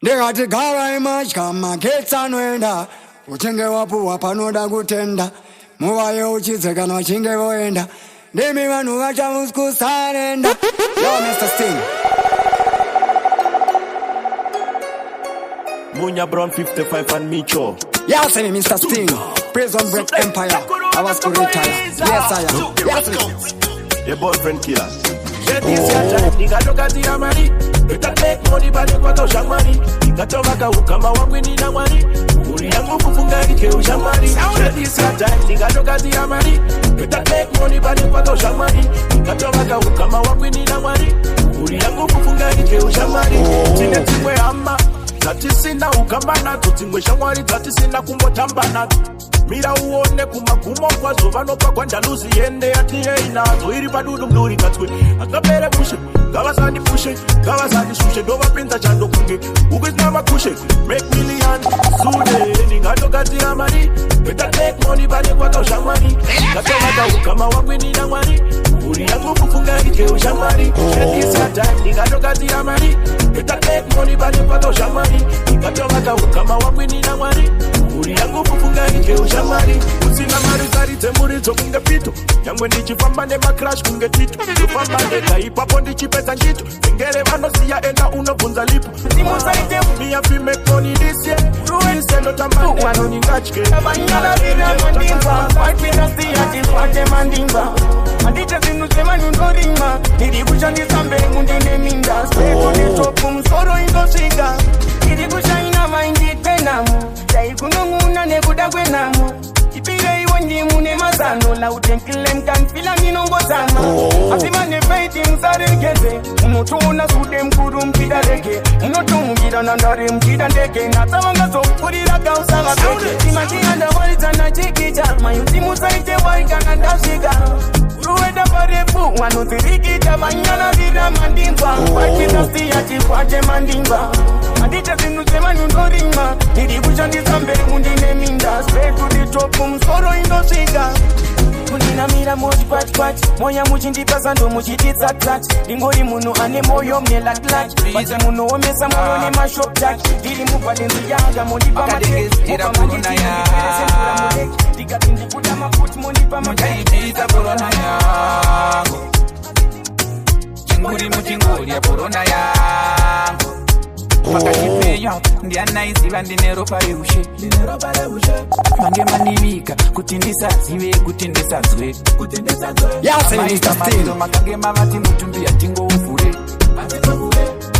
Ndekati gara image kama ketsa noenda uchinge wapuwa panoda kutenda muvaye uchidzekana wachinge voenda ndimi vanhu vachamuskusarenda. Yo Mr. Sting Munya Brown 55 and Micho. Yes, I Mr. Sting Prison Break Empire. I was to retire. Yes, I am. Yes, your boyfriend killer. Nikatoka ziamani Better money bade kwa tosha mani Nikatoka ukama wangwini na mwani Uri yangu kufunga ike ushamani This your time Nikatoka ziamani Better money bade kwa tosha mani Nikatoka ukama wangwini na mwani Uri yangu kufunga ike ushamani Chine timwe ama Zati sina ukambana Tutimwe shamwari zati sina kumbotambana Mira uone kumagumo kwa zovano pa kwa ndaluzi yende ati inazo iri padudu mduri katwe akapere pushe kawasani pushe kawasani shushe dova pinza chando kunge ukizna makushe make million sude ningato kati ya mari better take money bade kwa tosha mari katoka ukama wangwini na mari uri yangu kufunga ike ushamari this your time ningato kati ya mari better take money bade kwa tosha mari katoka ukama wangwini na mari uri yangu kufunga ike ushamari usina mari zari temuri zokunge pito yangwe ndichifamba ne macrash kunge tito tufamba ndeka ipapo ndichipeza njitu ngere vano siya enda unovunza lipo simuzaite miya fime koni disye ruise ndo tamane wano ningachke abanyala vina mandimba waipina siya jifate mandimba Mandite zinu sema nundoringa niribusha nisambe mundine minda speto nitopu msoro indoshiga niribusha ina maindi tenamu Kununguna ne kudagwe namu Ipire iwanji mune mazano La utenkile mkanfila minongo zama Asima ne feiti msaregeze Unotuna sude mkuru mpida rege Unotungira nandare mpida ndege Natawanga so kurira kausanga peke Simati anda waliza na chikicha Mayuti musaite waika nandashiga Uruweda parefu Wanutirikita banyana vira mandimba Wakita siya chifwache mandimba Mandite zinu sema nundoringa Niribusha nisambe undine minda Straight to the top msoro indoshiga Kundina mira moji pat Moya mujindipasa ndo mujititsa tat Lingori munu ane moyo mne lat Basi munu omesa moyo ne mashop tak Diri mupale nziyaga monipa mate Mupa manditi mniperese mura mulek Diga tindi kuda maput monipa mate Mujahidita corona yangu Chinguri ya corona yangu Makachipeyo ndiana iziva ndinero pare ushe Mange manivika kutindisa zive kutindisa zwe Yes, Mr. Sting Makange mavati mutumbi ya tingo ufure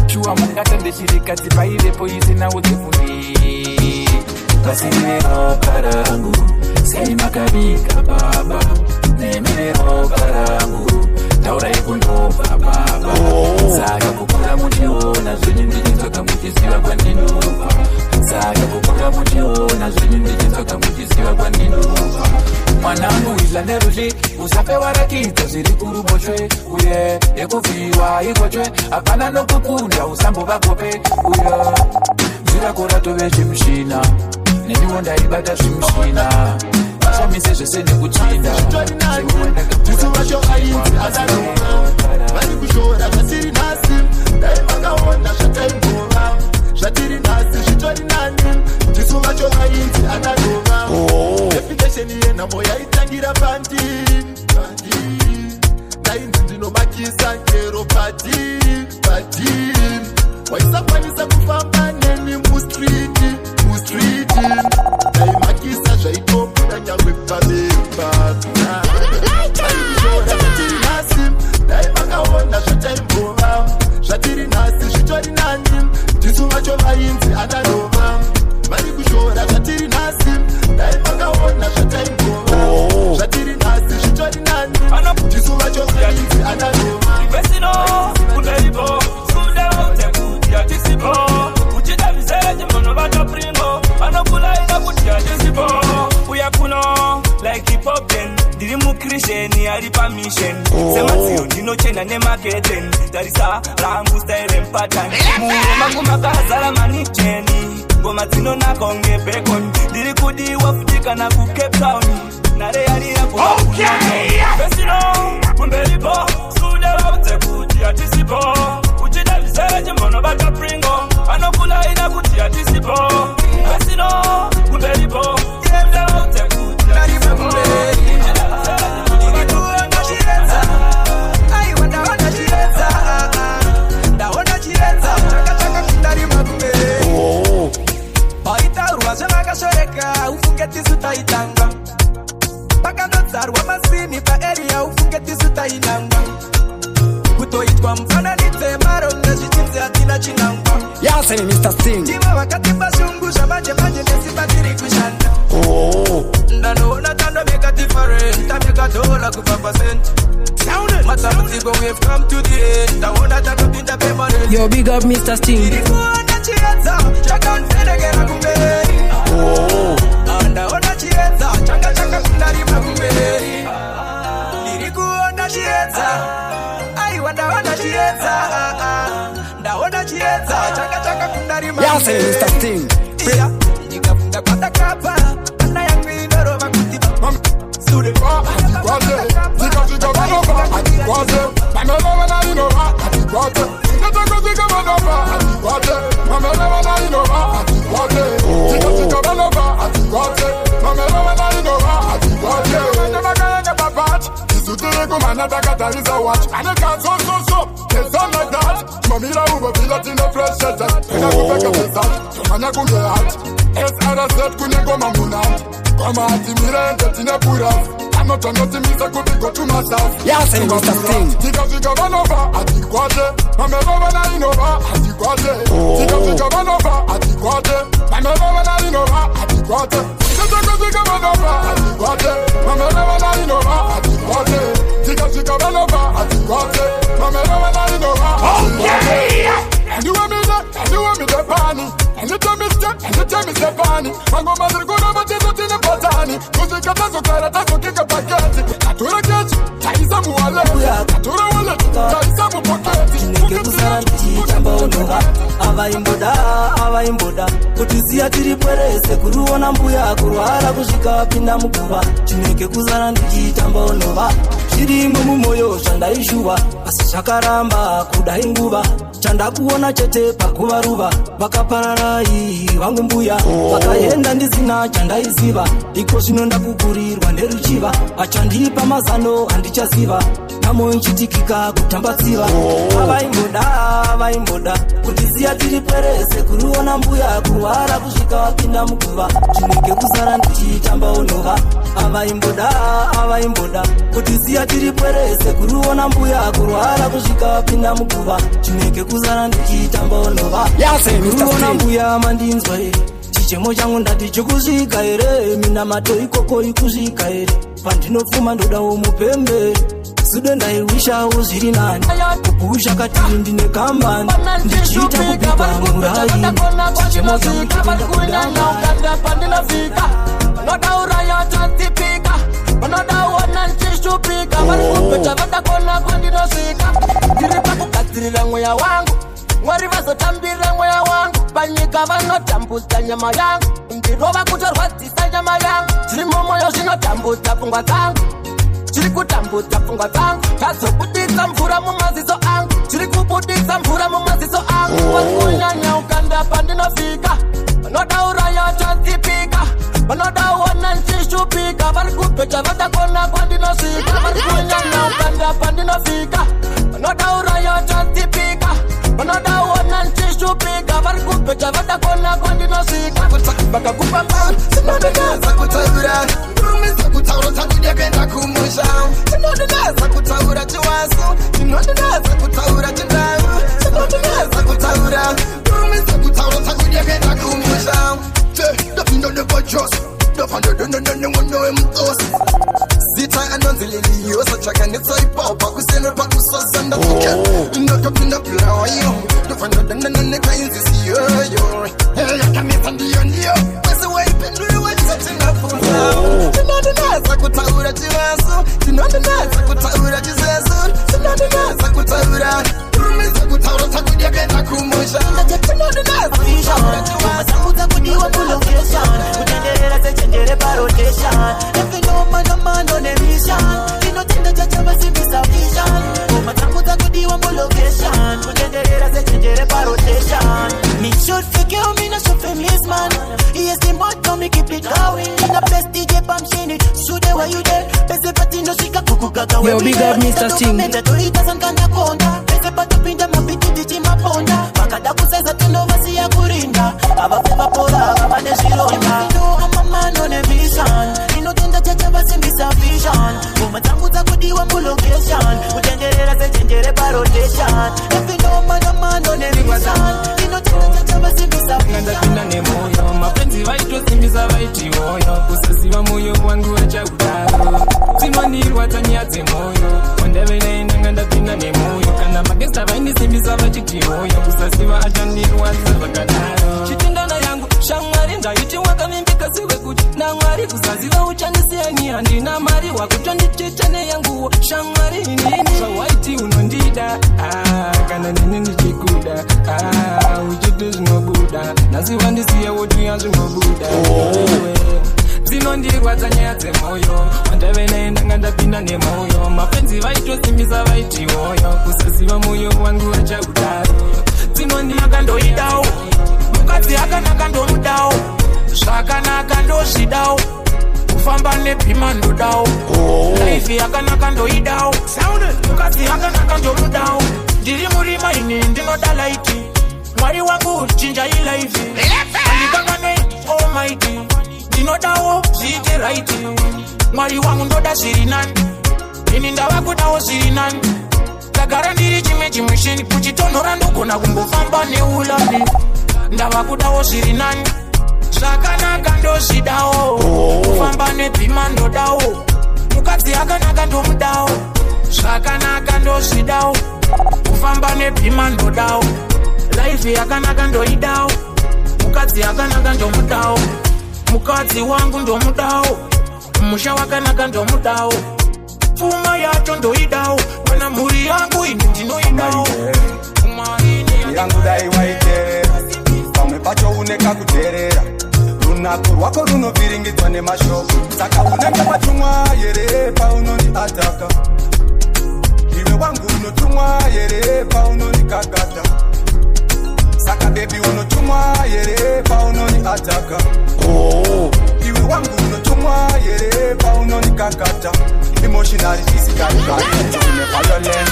Chua mungata ndeshirika zipaire poizi na utefundi Pasinero karangu Sei makabika baba Nemero karangu Taura ikunova baba Saka kukura muchiona Zwenye ndichitoka muchisiwa kwa ninova Saka kukura muchiona Zwenye ndichitoka muchisiwa kwa ninova Mwanangu izla neruji Usape warakito ziri kuruboshwe Uye ekufiwa ikochwe Apana no kukunda usambo bakope Uye Zira kora towe shimshina Neniwonda ibada shimshina Shamise jese ni kuchinda Tisuwa sho ayinti azaroma Bali kushora shatiri nasi Daimanga honda shataimura Shatiri nasi shitori nani Tisuwa sho ayinti azaroma Reputation yena moya itangira bandi Nainzi ndino makisa nkero pati Waisa kwanisa kufamba neni mustreet Daimakisa shaitopu na nyangwe pabeba Shatiri nasi Daimanga honda shataimura Shatiri nasi shitori nani Tisuwa sho ayinti azaroma Bali kushora shatiri nasi Daimanga honda shataimura Shatiri nasi shitori nani Tisuwa sho ayinti azaroma Ivesino, kundelipo Sunda wote kutia tisipo Uchida viseje mono bato primo Anokula ina kutia tisipo Uya kuno, like hip hop then Dirimu krisheni, aripa mission Sema tiyo, dino chena ne marketing Darisa, rangu style mpatan Mangu makazala manicheni Goma tino na konge bacon Diri kudi wafutika na ku Cape Town Nare yari ya kuwa Ivesino, kundelipo Sunda wote kutia tisipo Uchida viseje mono bato primo Anokula ina Yeah, say Mr. Sting. Tima wakati basungusha manje nesipatiri kushanda. Ndanoona tando make a difference. Ta make a dollar kupapa cent. Mathematics but we have come to the end. I wanna talk about the permanent. Yo, big up Mr. Sting. Nilikuona chieza, chaka nfenegera kumberi. Ndaona chieza, chaka kundarima kumberi. Nilikuona chieza, ai wanaona chieza. Ndaona chieza, chaka kundarima. Yeah, say Mr. Sting. Yeah, nikafunda kwa kapa, ana yangu indoro makutiba. Studio bar, atikwate. Zika manova, atikwate. Mamela wana inova, atikwate. Zika manova, atikwate. Mamela wana inova, atikwate. Zika manova, atikwate. Mamela wana inova, atikwate. Never gonna get my patch. Isutire kumana takatariza watch. And it can't so. It's not like that. Mamila uba vila tina fresh shut up. Ena kupeka pesa, tumanya kunge hat. SRZ kuneko mamunat. Kama atimira ente tina puras. I'm not trying to miss a good go to myself. Yeah, say Mr. Sting. Zika manova, atikwate. Mamela wana inova, atikwate. Zika manova, atikwate. Mamela wana inova, atikwate. Zika manova, atikwate. Mamela wana inova, atikwate. Zika manova, atikwate. Mamela wana inova, atikwate. And you want me the pani. And you tell me step pani. Mango madre gonna mate to the patani. Cause katazo karata so kika paketi. Atura kechi, taisa muwale. Atura wale, taisa mu paketi. Chineke kusara ndichitamba onova. Ava imboda. Kutizia tiri pwerese kuruona mbuya kurwara kusvika pinda mukuva. Chineke kusara ndichitamba onova. Chirimbo mumoyo chandaishuva. Asi chakaramba kudai nguva. Chandakuona chete pakuva ruva. Vakapararai vangu mbuya. Vakaenda ndisina chandaiziva. Iko zvino ndakukurirwa neruchiva. Achandipa mazano handichaziva. Namo nchitikika kutambatsiva. Ava imboda. Kutiziya tiri pwerese kuruona mbuya kurwara kusvika wapinda mukuva. Chineke kusara ndichitamba onova. Ava imboda. Kutiziya tiri pwerese kuruona mbuya kurwara kusvika wapinda mukuva. Chineke kusara ndichitamba onova. Yeah, say Mr. Kuruona Sting. mbuya mandinzwa ere. Chichemo changu ndati chikusvika ere. Mina mato ikoko ikusvika ere. Pandinofuma ndodawo mupembe. Sudo ndaiwishawo zviri nani. Kupusha katiri ndine kambani. Ndichiita kupipa murai. Chichemo changu chipinda kudanga. Vanodauraya tatipika, vanodauona nchishupika, varikupeta vadakona kwandinosvika. Ndiri pakugadzirira mweya wangu, Mwari vazotambira mweya wangu. Panyika vanotambudza nyama yangu, ndirova kutorwadzisa nyama yangu. Zviri mumwoyo zvinotambudza pfungwa dzangu, zviri kutambudza pfungwa dzangu. Tazobudisa mvura mumaziso angu, zviri kubudisa mvura mumaziso angu. Varikunyanya ukanda pandinofika, vanodauraya tatipika, vanodauona nchishupika, varikupeta vadakona kwandinosvika. Varikunyanya ukanda pandinofika, vanodauraya tatipika, vanodauona nchishupika, varikupeta vadakona kwandinosvika. Vakakupa mbao sinodoneza kutaura, kurumisa kutaura takudekenda kumusha. Sinodoneza kutaura chiwasu, sinodoneza kutaura chindau. Sinodoneza kutaura, kurumisa kutaura takudekenda kumusha. Dafindo never just, dafindo no mtos. Zita anonzi liliyosa chaka nitso ipopa kuseno pa kusosa ndatuka. Ndakapinda playo, dafindo nekainzi siyo. Yakamisa ndiyo. Wese waipendwe wachisatina funza. Sinodoneza kutaura chiwasu, sinodoneza kutaura chizesu. Sinodoneza kutaura, kurumisa kutaura takudekenda kumusha. Sinodoneza kutaura chiwasu. Kudiwa location, kutenderera sechenjere parotation. If you know man on a mission, you know tenda chacha basi bisa vision. Umatanguza kudiwa location, kutenderera sechenjere parotation. Me should figure me not so famous man. Yes, the motto me keep it going. In the best DJ Pam Shini, so there were you there. Pese pati no shika kuku kaka. Yo, big up Mr. Sting. Menda to ita sankanya konda. Pese pato pinda mapiti dichi maponda. Makada kusesa tendo vasi ya kurinda. Abafeva pora, abane shironda. You know I'm a man on a mission. You know tenda chacha basi mbisa vision. Umatanguza kudiwa location, kutenderera sechenjere parotation. If you know man on a mission, you know tenda chacha nyadze moyo wandave nainanga ndapinda nemoyo kana magesta vaindisimbisa vachiti hoyo kusasiva achandirwadza vakadaro chitendana yangu shamwari ndaiti wakamimbika sewekuti namwari kusaziva uchandisiyani handina mari wakutondichechane yanguwo shamwari inini zvawaiti unondida kana nini ndichikuda uchiti zvinobuda nhasi vandisiye wotuya zvinobuda dzinondirwadza nyaya dzemoyo wandave naendanga ndapinda nemoyo mafenzi vaitosimbisa vaiti hoyo kusaziva moyo wangu vachaudaro dzinondiakandoidawo mukadzi akanaka ndomudawo zvakanaka ndozvidawo kufamba nepima ndodawo laifi yakanaka ndoidawo mukadzi akanaka ndomudawo ndiri murima ini ndinoda laiti mwari wangu chinja ilaifi andikanganei almighty ndinodawo zviite raiti mwari wangu ndoda zviri nani ini ndava kudawo zviri nani ndagara ndiri chimwe chimushini kuchitonhora ndogona kumbofamba neulami ndava kudawo zviri nani zvakanaka ndozvidawo kufamba nebhima ndodawo mukadzi akanaka ndomudawo zvakanaka ndozvidawo kufamba nebhima ndodawo laifi yakanaka ndoidawo mukadzi akanaka ndomudawo mukadzi wangu ndomudawo musha wakanaka ndomudawo pfuma yacho ndoidawo kana mhuri yangu ini ndinoidawo yangu dai waiterera pamwe pacho uneka kuterera runako rwako runovhiringidzwa nemashoko saka unenge watumwa here paunondiataka iwe wangu unotumwa here paunondikakata saka bebi unotumwa here paunondiataka iwe wangu unotumwa here paunondikakata emotionally physically violence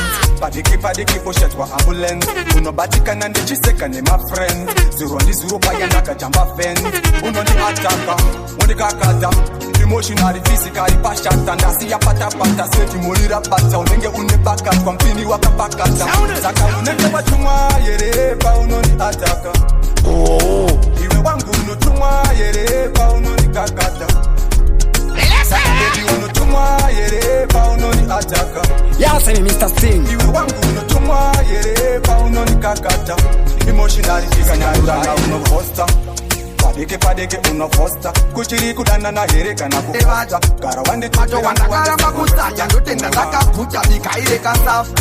padiki poshetwa ambulance unobatikana ndichiseka nemafriends zero ndi zero payanaka jamba fence unondiataka undikakata emotionally physically pashata ndasiya patapata setimulira bata unenge unebakatwa mpini wakapakata saka unenge watumwa here paunondiataka iwe wangu unotumwa here paunondikakata saka baby unotumwa here paunondiataka yaseni Mr. Sting iwe wangu unotumwa here paunondikakata emotionally physically unofosta padeke unofosta kuchiri kudanana here kana kuvata gara macho wandakaramba kusanya ndotenda ndakaguta mikaireka safu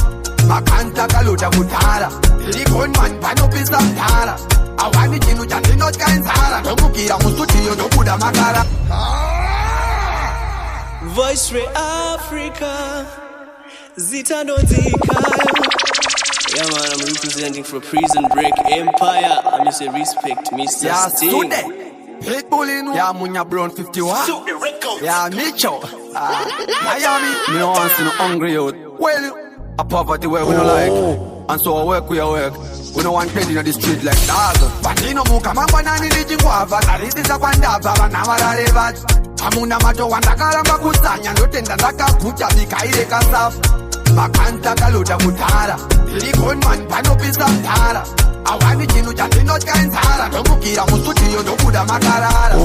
makanta kalota kutara ilikonman panopisa mtara awani chinhu chandinotya inzara ndokukira musutiyo ndobuda makara Voice Ray Africa Zitandonzika. Yeah man, I'm representing for Prison Break Empire. I'm say respect Mr. Sting. Pitbull in ya munya brown 51. Ya Micho. Miami. Me no want to no hungry youth. Well, a poverty where we no like. And so I work we work. We no want dead in the street like dog. Bandino muka mambo nani lijingwava. Naritiza kwa ndaba wanawarare vati. Hamuna macho wandakaramba kusanya ndotenda ndakaguta mikaireka safu makanta kalota kutara ilikonman panopisa mtara awani chinhu chandinotya inzara ndokukira musutiyo ndobuda makarara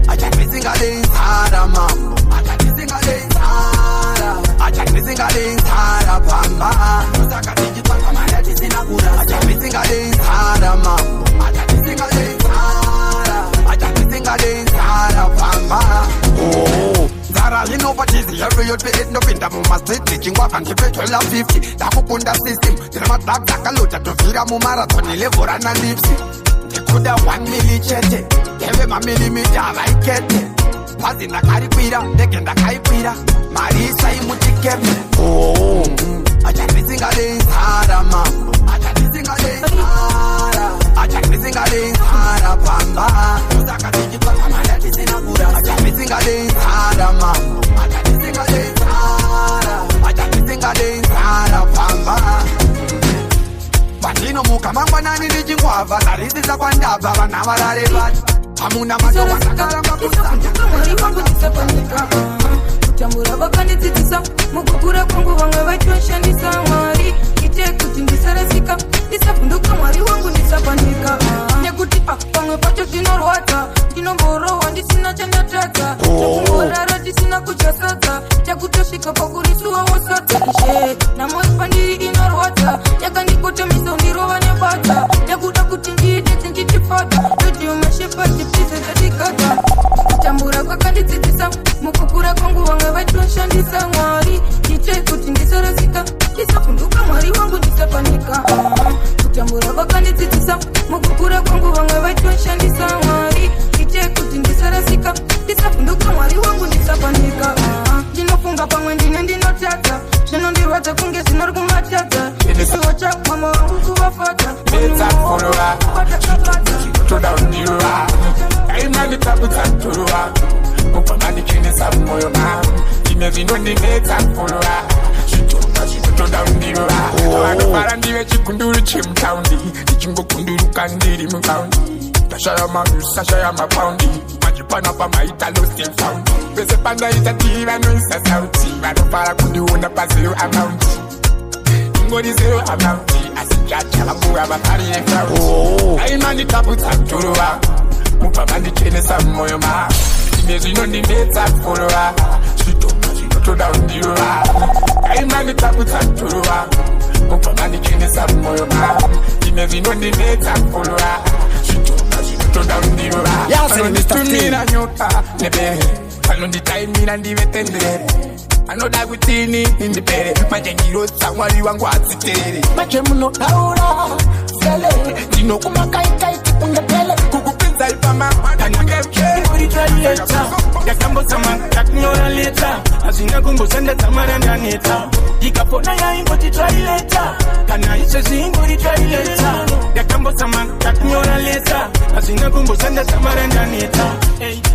achandisingade inzara mambo achandisingade inzara pamba saka ndichitsvaka mari tisina kurasa achandisingade inzara mambo achandisingade inzara pamba Zara linopa tizi every youth be it no pinda muma street Lichingwa kantipe 1250 Dakukunda system Tirama drag dakalota Tufira mu marathon Ilevora na nipsi Ndikuda 1 mili chete Deve ma millimeter laikete Pazi na karikwira Dekenda kaikwira Marisa imutikeme Achandisingade inzara mambo Achandisingade inzara pamba Usaka tijipa kama leti sina kurasa Achandisingade inzara mambo Achandisingade inzara pamba Bandino muka mangwanani lijingwava Narisiza kwa ndaba wana warare bati Hamuna macho wanakaramba kusanya Kutambura vakanditsitsisa mukukura kwangu vamwe vachoshandisa mwari ite kuti ndisarasika ndisavhunduka mwari wangu ndisapanika nekuti pamwe pacho zvinorwadza ndinomborohwa ndisina chandatadza chakungorara tisina kuchasadza chakutosvika pakurisua mani tabu tanturua Kupa mani kine sabu moyo ma Ime vino ni meta kulua Shituma shito down dirua Wano para ndiwe chikunduru chimtaundi Tichingo kunduru kandiri mkaundi Tashaya ma poundi Majipana pa maita lost and found Pese panda ita tiva no isa sauti Wano para kundiuna pa zero amount Ingodi zero amount Asijaja wakura bakari e flowers Aimani tabu tanturua Mupa mani kene sa moyo ma Imezi no ni meta kulua Shito down dirua Aimani tabu tanturua Mupa mani kene sa moyo ma Imezi no ni meta kulua Shito down dirua Yes, Mr. Tumina nyota nebe Alondi time mina ndiwe tendere Anoda kutini indipere Majengiro sangwari wangu atiteri Machemuno taura Sele Dino kumakaita itipundepele Kukupinza ipama Kanyagemke Kuri traileta Yakambo sama Yaknyora leta Asina kumbo senda tamara nyaneta Ikapona ya ingoti traileta Kana ishe zinguri traileta Yakambo sama Yaknyora leta Asina kumbo senda tamara nyaneta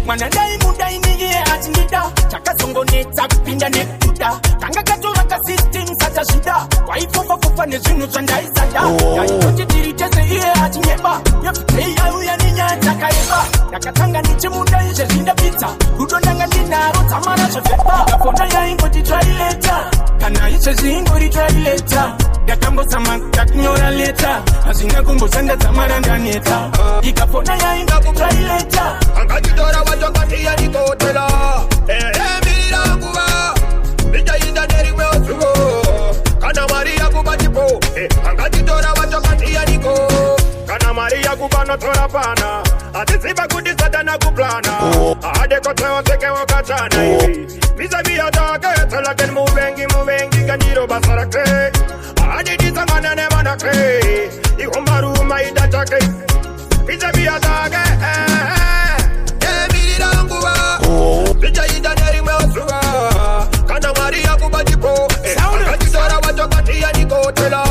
Mwanadai mudai niye atinida Chaka songo neta kupinda nekuda Kanga katura ka system sata shida Kwa ifofa fufa nezinu chanda isada Ya itochi tiritese iye atinyeba Ya fiteya uya ninya chakaeba Yakatanga nichi munda ishe zinda pizza Rudo nanga dinaro tamana shefepa Yakona ya ingoti try later Kana ishe zinguri try later Yakambo sama yaknyora later Asina kumbo senda tamara ndaneta Ikapona ya ingoti try later Angajidora wajokati ya nikotela mira kuwa Bija inda neri meosugo Kana maria kubatipo Angajidora wajokati ya niko Kana maria kubano tora pana Atisiba kudisata na kuplana Ade kote oteke wakachana Visa via take Talaken muvengi Kanjiro basarake Ade disangana nemanake Ihombaru maida chake Visa via take Bija inda neri meosuga Kana maria kubatipo Angajidora wajokati ya niko tela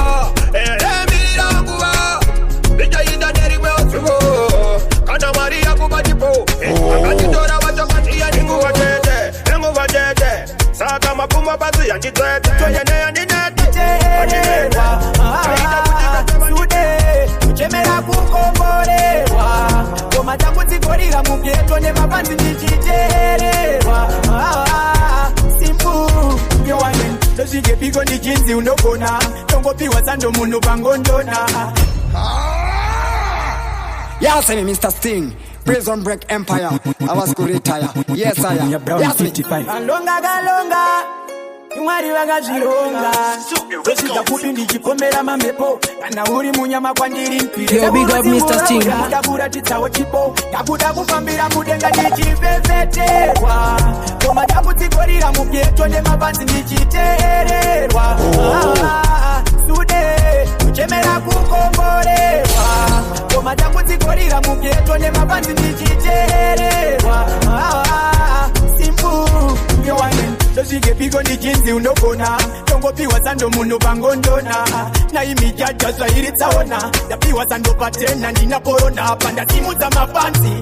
mira kuwa Bija inda neri meosuga Kana maria kubatipo Angajidora wajokati ya niko wajete Saka mapuma bazu ya njitwete Tuyene ya ninete Sude Uchemera kukomborewa Koma tangu tikorira mubieto ne mabanzi nijiterewa Simpu Yowanen Dozige bigo ni jinzi unokona Tongo piwa sando munu bangondona Yes, me Mr. Sting Prison Break Empire I was going to retire Yes, I am Yes, me Alonga galonga Mwari wagazironga Wesika kuti ndichikomera mamepo Kana uri munyama kwa ndiri mpire Yo, big up Mr. Sting Ndabura titsawo chipo Ndabuda kufambira mudenga ndichifefeterwa Koma ndakutikorira mubyeto nemabanzi ndichitererwa Sude Uchemera kukomborewa Koma ndakutikorira mubyeto nemabanzi ndichitererwa Simpu Yowanen Dozige bigo ni jinzi unokona Tongo piwa sando munu bangondona Na imijaja zairitsaona Dapiwa sando patena nina porona Panda simu za mafansi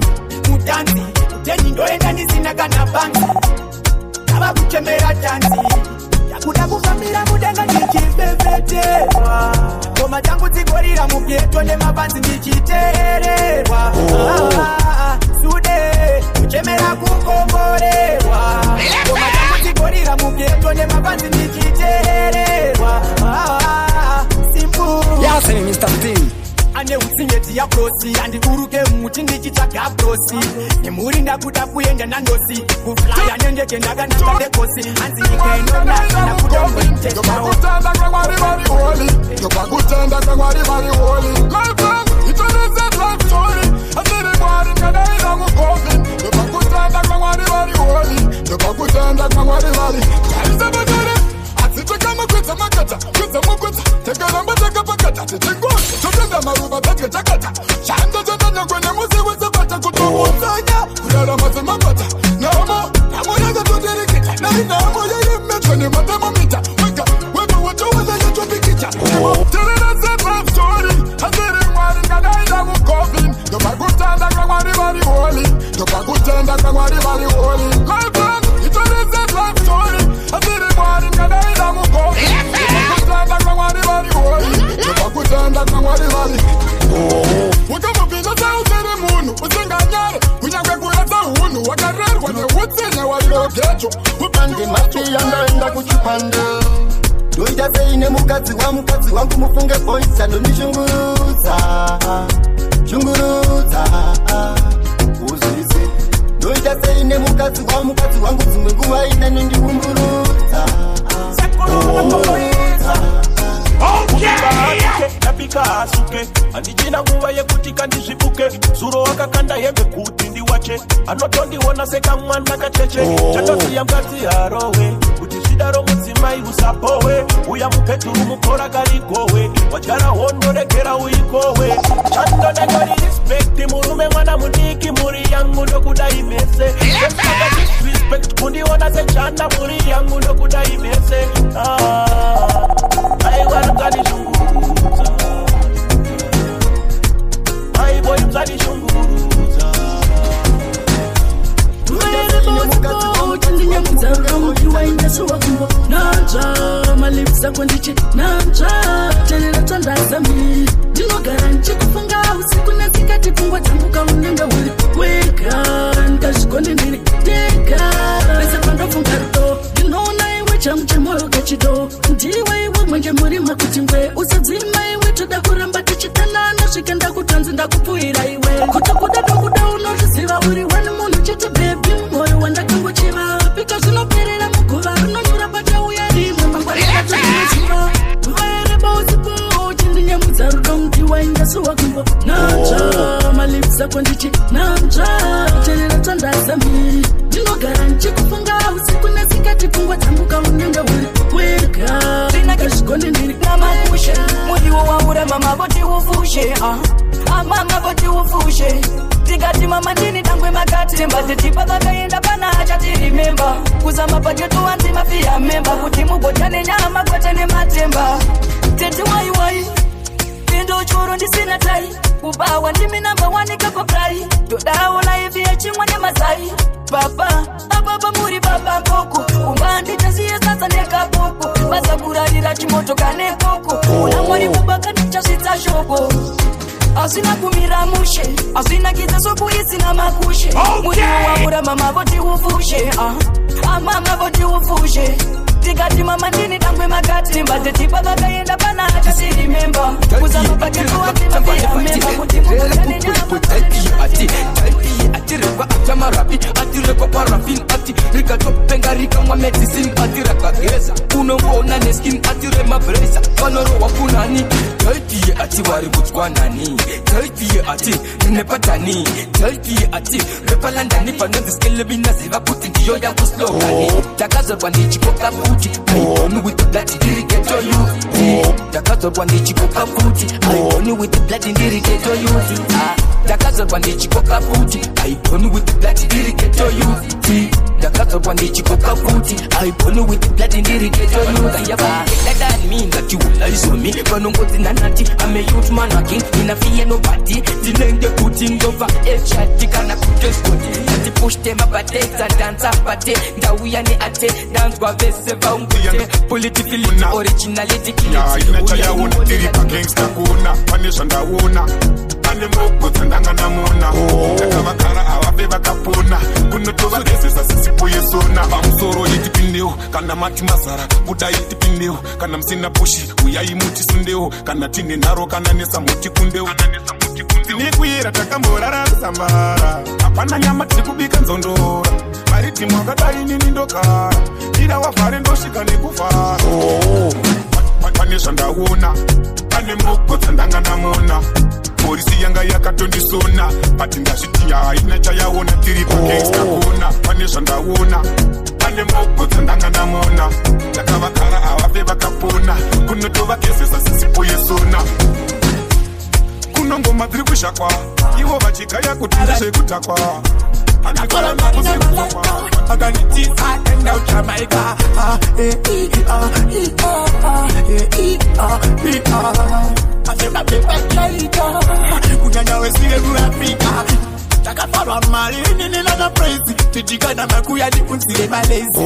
Mutanzi Uteni ndoenda nisina kana bansi Kaba kuchemera chansi Yakuda kufamira mudenga nichifefeterwa Koma tangu tikorira mubyeto ne mabansi nichitererwa Sude Uchemera kukomborewa Koma tangu tikorira mubyeto ne mabansi nichitererwa Simpu Yes, me Mr. Sting Ane utsingeti ya prosi Andi uruke muti ndichitaka prosi Nemuri ndakuda kuyenda nandosi Kuflaya nendeke ndaga nakadekosi Anzi ikainona nakuda mwinte Yopakutanda kwa mwari wali holi Yopakutanda kwa mwari wali holi My friend, it's a desert life story Asiri mwari mkadai na mukofi Yopakutanda kwa mwari wali holi Yopakutanda kwa mwari wali Kaisa bajari Asite kama kwita makata Kwita mukwita Teka namba teka pakata Titingu Chotenda maruba teke chakata Shanda jenda nyakwenye muzi wese bata Kutumusanya Kuyara mazima bata Namo Namo yaga tudirikita Namo yaga mechweni matemo mita Weka Webu watu wale yetu pikicha Tirina set life story Asiri mwari kadai na mukofi pando Doida seine mukadzi wangu mufunge points anonishungurudza uzvise Doida seine mukadzi wangu dzimwe nguva inanondiumburudza napika asuke andijina nguva yekuti kandizvibuke zuro wakakanda hembe kuti ndiwache anotondiona sekamwana kacheche chatosiya mukadzi harowe kuti zvidaro mudzimai usapowe uya mupeturu mukora karigowe wadyara hondo regera uikowe chandonengori respect murume mwana mudiki muri yangu ndokudai mese disrespect kundiona sechanda muri yangu ndokudai mese aiwarukandishunguruza aiboy mzanishunguruza Nanja, malipsa kwendichi Nanja, tenera tandazami Dinogara nchikufunga usiku nazikati pungwa tambuka unenga wili Weka, nkashikondi nini Deka, pesa pando fungaruto Dinona iwe chamuche moyo kachido Ndiwe iwe mwenje murima kutingwe Usadzima iwe toda kuramba tichitana Nashikenda kutanzi ndakupuira iwe Kutokuda dokuda unozisiva uri wani munu chete baby Moyo wanda kangu chiva Pika zinoperera mukuva Unonyura pata uyarimwe Mangwarika tukiziva Vaere bauzipo Chindinya mudzarudo mdiwa ingasuwa kumbo Nanja, malipsa kwendichi Nanja, tenera tandazami Dinogara nchikufunga usiku nazikati pungwa tambuka unenga wili Weka, kashikondi nini Namakushe, mudiwo wangure mama voti ufushe Mama voti ufushe Tikati mama ndini tangwe makati Mbate tipa kakaenda pana hachati remember Kuzama paketu wanti mafia memba Kuti mubotane nyama kote ne matemba Teti wai Indo churu ndisina tai Ubawa ndimi number 1 kako cry Dodawo na hivi ya chingwa ne mazai Baba, ababa muri baba koko Umbandi chaziye sasa neka poko Basa kurarira chimoto kane koko Unamwari kubaka nichasita shoko Asina kumira mushe Asina kita soku isina makushe Muri uamura mama voti ufushe Mama voti ufushe Tikati mama ndini tangwe makati Mbate tipa kakaenda pana hachasi remember Kuzama paketu wati mafia memba Kuti mubotane nyama Atirekwa atamarabi, atirekwa parafin, atireka topenga rika mwa medicine, atireka geza, unongona neskin, atirema breza, kanoro wakunani, taitiye ati wari butwanani, taitiye ati nepatani, taitiye ati repalandani, panonzi skelebi naziva puti ndiyo ya kuslogani, takazo kwa nichikoka puti, I only with the blood irrigator you, takazo kwa nichikoka puti, I only with the blood irrigator you, takazo kwa nichikoka puti, I born with the blood irrigator you. Takazo kwa nichikoka puti, I born with the blood irrigator you. Kayaba, that doesn't mean that you will lie on me. Panongoti nanati, I'm a youth man again. In a fear nobody, the putting over a chat, tikana kutes kodi. Yati push them up at it, and dance up at it. Dawiyani at it, dance kwa vese vaungute. Politically, originality, ya inachaya una tiripa gangsta kuna, panishanda una. Ane moko tandanga namona Nakamakara awafe bakapona Kunotowa gesesa sisipo yesona Bamsoro yitipineo Kana mati masara Buda yitipineo Kana msina pushi Uyayi muti sundeo Kana tine naro Kana nesa muti kundeo Tinikuira takambora rasambara Apana nyama tikubika nzondora Mariti mwakadai nini ndokara Ira wafare ndoshika nikufara Panisha ndauna Ane moko tandanga namona Polisi yanga yakatondisona Pati ndashitiya ina chayawona Tiripa gangsta kuna Panisha ndawona Ane moko tandanga namona Takavakara awafe bakapona Kunotova kesesa sisipo yesona Kunongoma tiri kushakwa Iwo vachikaya kutindashe kutakwa Anakora makusikwa Aganiti and out Jamaica Asema pepa chaita Kunyanya wesile Afrika Takafara mali nini laga praise Tijikana makuya ni unsile malezi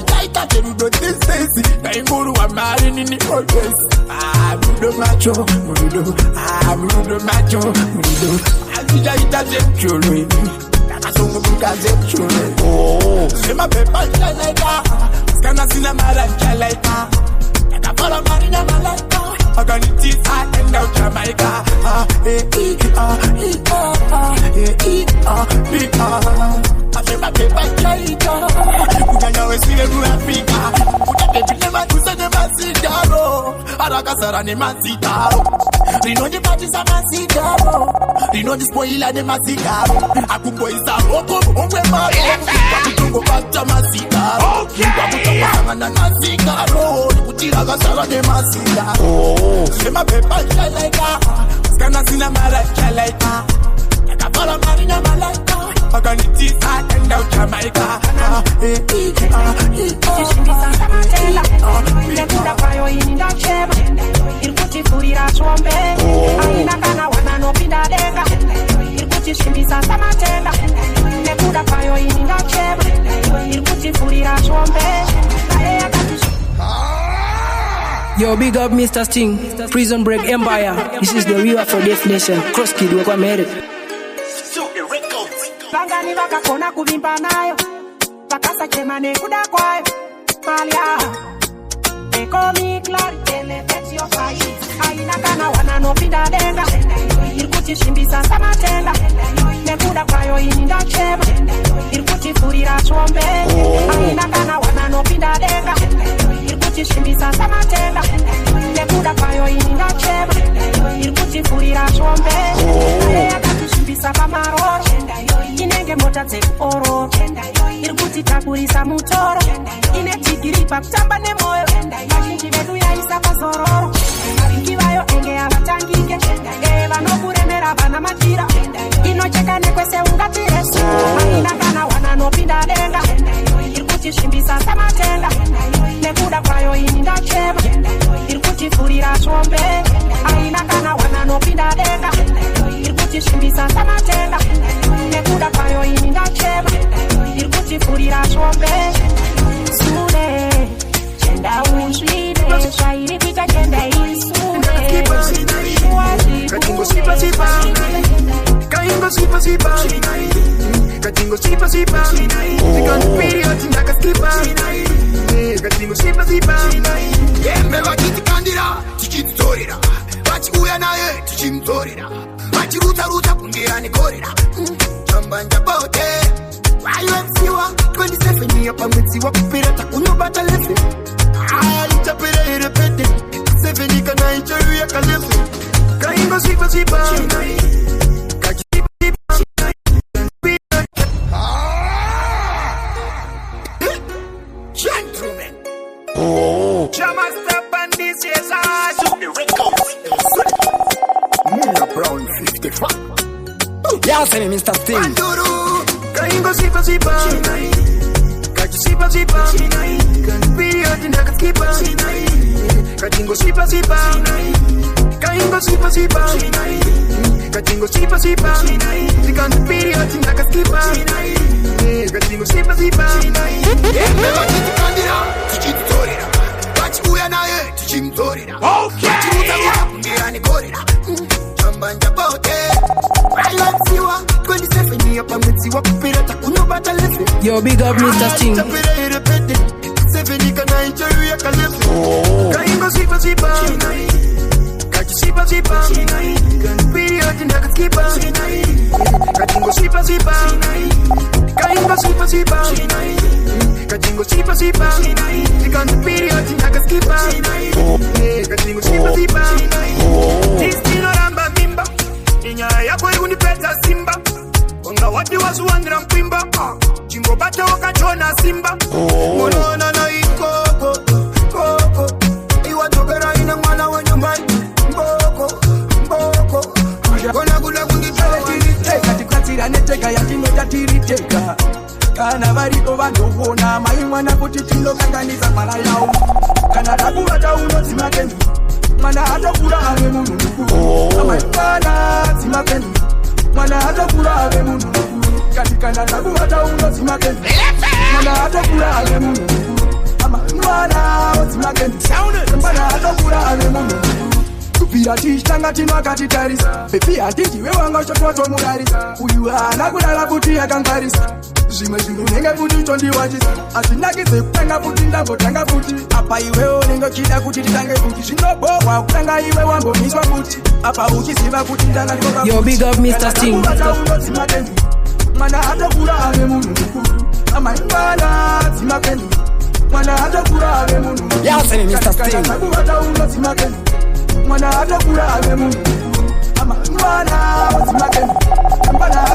Chaita terudo distance Na inguru wa mali nini always Murudo macho Murudo macho Murudo Asijaita zemchulu Takasongo buka zemchulu Sema pepa chaita Skana sina Malaika like I follow Marina Malaika. I got it this hot and out Jamaica. I feel my paper Jamaica. Kuna yawe sile mu Africa. Kuna baby never do say never see daro. Arakasara ne masitaro. Rino di party sa masitaro. Rino di spoiler ne masitaro. Akumbo isa roko ongwe maro. Wakutungo pata masitaro. Wakutungo sangana masitaro. Kutira kasara ne masitaro. Sema pepa Jamaica. Skana sina Malaika like I follow Marina Malaika. I got it this hot and out Jamaica. Chishimbisa samatela Nekura payo ininda chema Irkuti furira chombe Aina kana wana no pinda denga Irkuti shimbisa samatela Nekura payo ininda chema Irkuti furira chombe Aea katishu Yo, big up Mr. Sting, Prison Break Empire. This is the real Afro Death Nation. Cross Kid, we're married. Bangani wakakona kuvimba nayo Wakasa chema nekuda kwayo Malia They call me Clary Elevate your fire Aina kana wana no pinda denga Irkuti shimbisa samatela Nekuda kwayo ininda chema Irkuti furira chombe Aina kana wana no pinda denga Irkuti shimbisa samatela Nekuda kwayo ininda chema Irkuti furira chombe Aya kati shimbisa pamaroro Inenge mota take oro Irkuti takurisa mutoro Inetikiripa kutamba ne moyo Majinji vedu ya isa pazororo Ingivayo enge avatangike Eva no kuremera vana matira Inocheka nekwese ungatiresa Aina kana wana no pinda denga Irkuti shimbisa samatenda Nekuda kwayo ininda chema Irkuti furira chombe Aina kana wana no pinda denga Irkuti shimbisa samatenda Nekuda kwayo ininda chema Irkuti furira chombe Sune Chenda ushwide Shairi pita chenda isune Katingo sipa sipa Kaingo sipa sipa Katingo sipa sipa Sikando period Naka skipa Katingo sipa sipa Yembe wakiti kandira Tichimtorira Wachikuya naye tichimtorira Wachiruta ruta pungira nikorira Chambanja bote Wayuetsiwa 27 year pamwetsiwa kupira takunyobata lefe Itapira irepete 7 ikana icharu ya kalefe Kaingo sipa sipa Kachipa sipa Gentlemen Jama step and this is hard Muna Brown 55 Yeah, say me Mr. Sting Kaingo sipa sipa Kachi sipa sipa Period naka skipa Katingo sipa sipa Kaingo sipa sipa Katingo sipa sipa Sikando period naka skipa Katingo sipa sipa Yembe wakiti kandira Tichimtorira Wachikuya naye tichimtorira Wachiruta ruta pungira nikorira Chambanja bote Wayuetsiwa 27 year pamwetsiwa kupira takunyobata lefe Yo, big up Mr. Sting. Itapira irepete 7 ikana icharu ya kalefe Kaingo sipa sipa Kachi sipa sipa Period naka skipa Katingo sipa sipa Kaingo sipa sipa Katingo sipa sipa Sikando period naka skipa Katingo sipa sipa Tistino ramba mimba Inya yako ikunipeta simba Onga wati wasuandra mpimba Chimbo bate wakachona simba Monona na ikoko Koko Iwa tokera ina mwana wa nyumbani Mboko Mboko Kona kula kunditete Katikatira neteka ya tino tatiriteka Kana variko vandovona Maimwana kuti tino kanganiza mala yao Kana raku wata uno zimakeni Mana hata kura ave munu mkuru Amaimwana zimakeni Mana hata kura ave munu mkuru Katika na raku wata uno zimakeni Mana hata kura ave munu mkuru Amaimwana zimakeni Mana hata kura ave munu mkuru kupira tichitanga tinakatitarisa pepi handiti wewanga chotwatomurarisa uyu haana kudala kuti akangwarisa zvimwe zvinhu nenge kuti tondiwachisa hazvinakidze kutanga kuti ndambotanga futi apa iwewo unenge uchida kuti titange futi zvinobohwa kutanga iwe wambomiswa futi apa uchiziva kuti Yo, big up Mr. Sting. mwana atokura ave munhu mukuru amai mwana dzimapendu mwana atokura ave munhu mukuru unodzimapendu mwana atokura ave munhu mukuru amai mwana dzimapendu mwana